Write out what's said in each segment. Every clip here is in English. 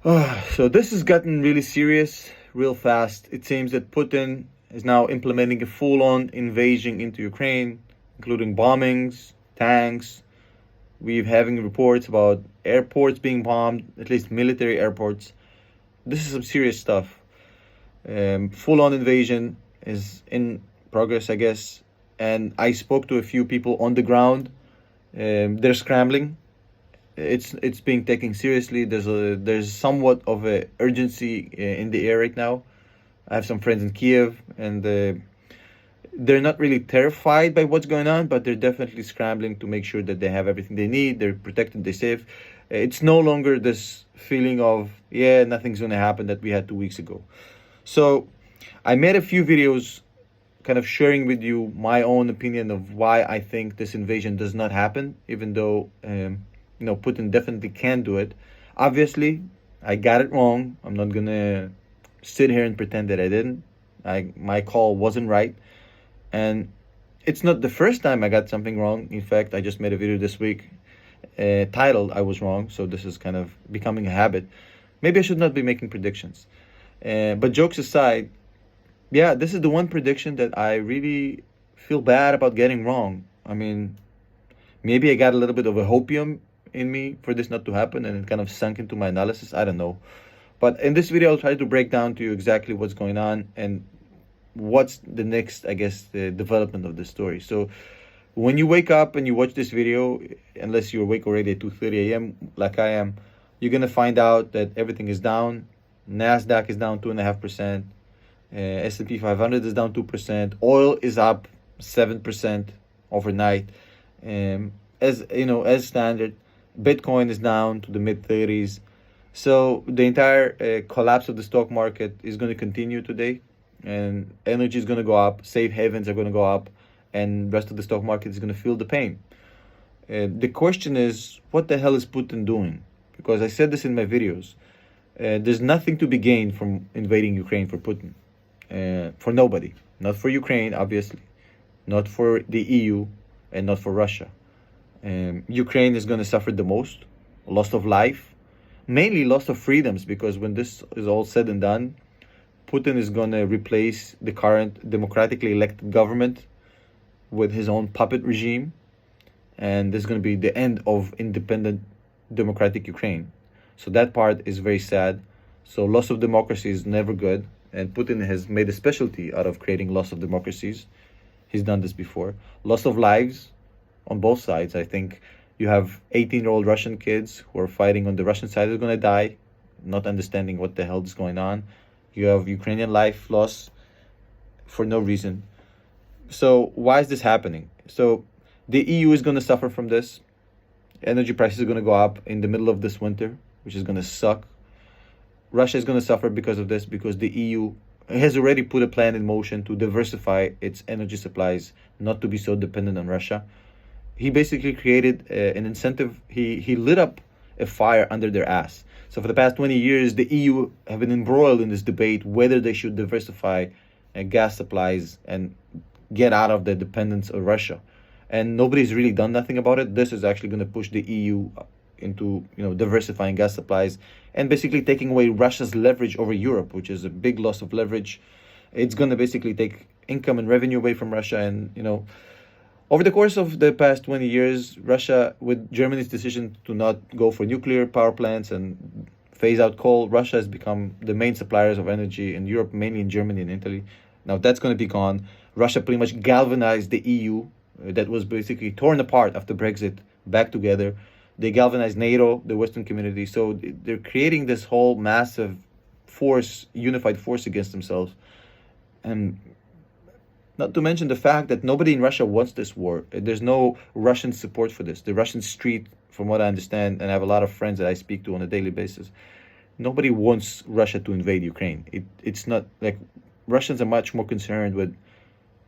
So this has gotten really serious real fast. It seems that Putin is now implementing a full-on invasion into Ukraine, including bombings, tanks. We're having reports about airports being bombed, at least military airports. This is some serious stuff. Full-on invasion is in progress, I guess. And I spoke to a few people on the ground. They're scrambling. It's being taken seriously. There's somewhat of a urgency in the air right now. I have some friends in Kiev, and they're not really terrified by what's going on, but they're definitely scrambling to make sure that they have everything they need. They're protected. They're safe. It's no longer this feeling of nothing's going to happen that we had 2 weeks ago. So I made a few videos kind of sharing with you my own opinion of why I think this invasion does not happen, even though Putin definitely can do it. Obviously, I got it wrong. I'm not gonna sit here and pretend that I didn't. My call wasn't right, and it's not the first time I got something wrong. In fact, I just made a video this week titled "I Was Wrong," so this is kind of becoming a habit. Maybe I should not be making predictions. But jokes aside, yeah, this is the one prediction that I really feel bad about getting wrong. I mean, maybe I got a little bit of a hopium in me for this not to happen and it kind of sunk into my analysis. I don't know. But in this video, I'll try to break down to you exactly what's going on and what's the next, I guess, the development of the story. So when you wake up and you watch this video, unless you're awake already at 2:30 a.m. like I am, you're going to find out that everything is down. NASDAQ is down 2.5%. S&P 500 is down 2%. Oil is up 7% overnight. As standard, Bitcoin is down to the mid 30s. So the entire collapse of the stock market is going to continue today, and energy is going to go up. Safe havens are going to go up, and the rest of the stock market is going to feel the pain. The question is, what the hell is Putin doing? Because I said this in my videos. There's nothing to be gained from invading Ukraine for Putin. For nobody. Not for Ukraine, obviously. Not for the EU, and not for Russia. Ukraine is going to suffer the most. Loss of life. Mainly loss of freedoms, because when this is all said and done, Putin is going to replace the current democratically elected government with his own puppet regime. And this is going to be the end of independent democratic Ukraine. So that part is very sad. So loss of democracy is never good. And Putin has made a specialty out of creating loss of democracies. He's done this before. Loss of lives on both sides. I think you have 18-year-old Russian kids who are fighting on the Russian side are going to die, not understanding what the hell is going on. You have Ukrainian life loss for no reason. So why is this happening? So the EU is going to suffer from this. Energy prices are going to go up in the middle of this winter, which is going to suck. Russia is going to suffer because of this, because the EU has already put a plan in motion to diversify its energy supplies, not to be so dependent on Russia. He basically created an incentive. He lit up a fire under their ass. So for the past 20 years, the EU have been embroiled in this debate whether they should diversify gas supplies and get out of the dependence of Russia. And nobody's really done nothing about it. This is actually going to push the EU into diversifying gas supplies and basically taking away Russia's leverage over Europe, which is a big loss of leverage. It's going to basically take income and revenue away from Russia. And over the course of the past 20 years, Russia, with Germany's decision to not go for nuclear power plants and phase out coal, Russia has become the main suppliers of energy in Europe, mainly in Germany and Italy. Now that's going to be gone. Russia pretty much galvanized the EU that was basically torn apart after Brexit back together. They galvanized NATO, the Western community. So they're creating this whole massive force, unified force against themselves. And not to mention the fact that nobody in Russia wants this war. There's no Russian support for this. The Russian street, from what I understand, and I have a lot of friends that I speak to on a daily basis, nobody wants Russia to invade Ukraine. It's not like Russians are much more concerned with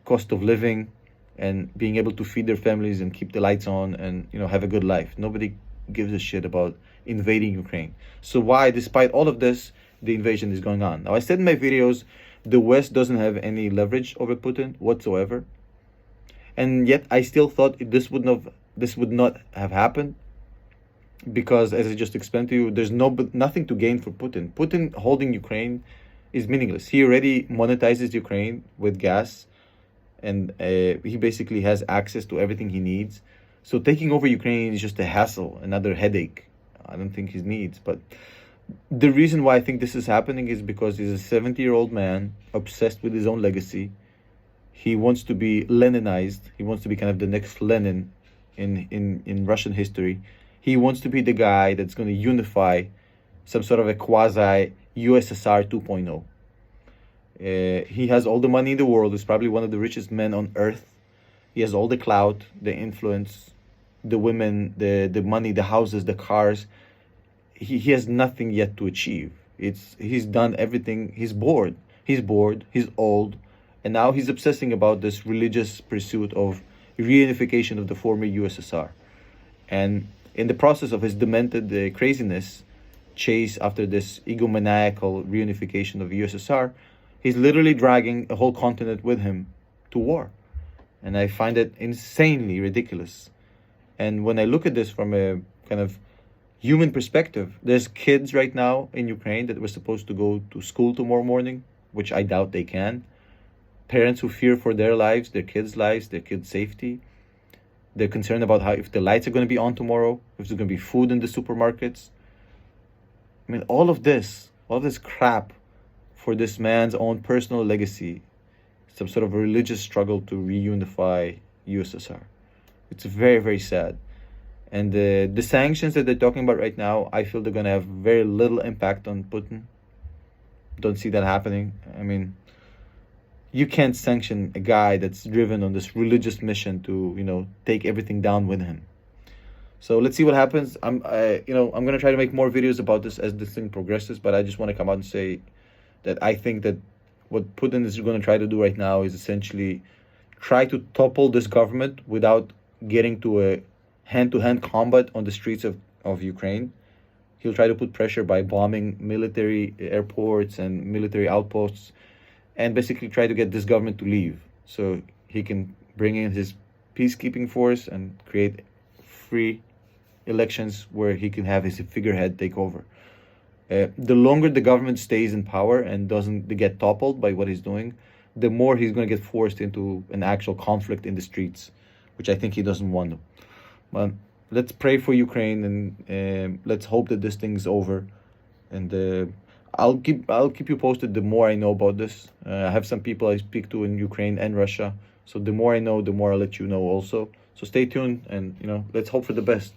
cost of living and being able to feed their families and keep the lights on and have a good life. Nobody gives a shit about invading Ukraine. So why, despite all of this, the invasion is going on? Now, I said in my videos, the West doesn't have any leverage over Putin whatsoever, and yet I still thought this would not have happened. because, as I just explained to you, there's nothing to gain for Putin. Putin holding Ukraine is meaningless. He already monetizes Ukraine with gas, and he basically has access to everything he needs. So taking over Ukraine is just a hassle, another headache. I don't think he needs. But the reason why I think this is happening is because he's a 70-year-old man obsessed with his own legacy. He wants to be Leninized. He wants to be kind of the next Lenin in Russian history. He wants to be the guy that's going to unify some sort of a quasi USSR 2.0. He has all the money in the world. He's probably one of the richest men on earth. He has all the clout, the influence, the women, the money, the houses, the cars. He has nothing yet to achieve. He's done everything. He's bored. He's old, and now he's obsessing about this religious pursuit of reunification of the former USSR. And in the process of his demented craziness, chase after this egomaniacal reunification of USSR, he's literally dragging a whole continent with him to war. And I find it insanely ridiculous. And when I look at this from a kind of human perspective, there's kids right now in Ukraine that were supposed to go to school tomorrow morning, which I doubt they can. Parents who fear for their lives, their kids' lives, their kids' safety. They're concerned about how if the lights are going to be on tomorrow, if there's going to be food in the supermarkets. I mean, all of this crap for this man's own personal legacy, some sort of a religious struggle to reunify USSR. It's very, very sad. And the sanctions that they're talking about right now, I feel they're going to have very little impact on Putin. Don't see that happening. I mean, you can't sanction a guy that's driven on this religious mission to, take everything down with him. So let's see what happens. I'm going to try to make more videos about this as this thing progresses, but I just want to come out and say that I think that what Putin is going to try to do right now is essentially try to topple this government without getting to a hand-to-hand combat on the streets of Ukraine. He'll try to put pressure by bombing military airports and military outposts, and basically try to get this government to leave so he can bring in his peacekeeping force and create free elections where he can have his figurehead take over. The longer the government stays in power and doesn't get toppled by what he's doing, the more he's going to get forced into an actual conflict in the streets, which I think he doesn't want to. But let's pray for Ukraine, and let's hope that this thing's over. And I'll keep you posted the more I know about this. I have some people I speak to in Ukraine and Russia, so the more I know, the more I'll let you know also. So stay tuned, and let's hope for the best.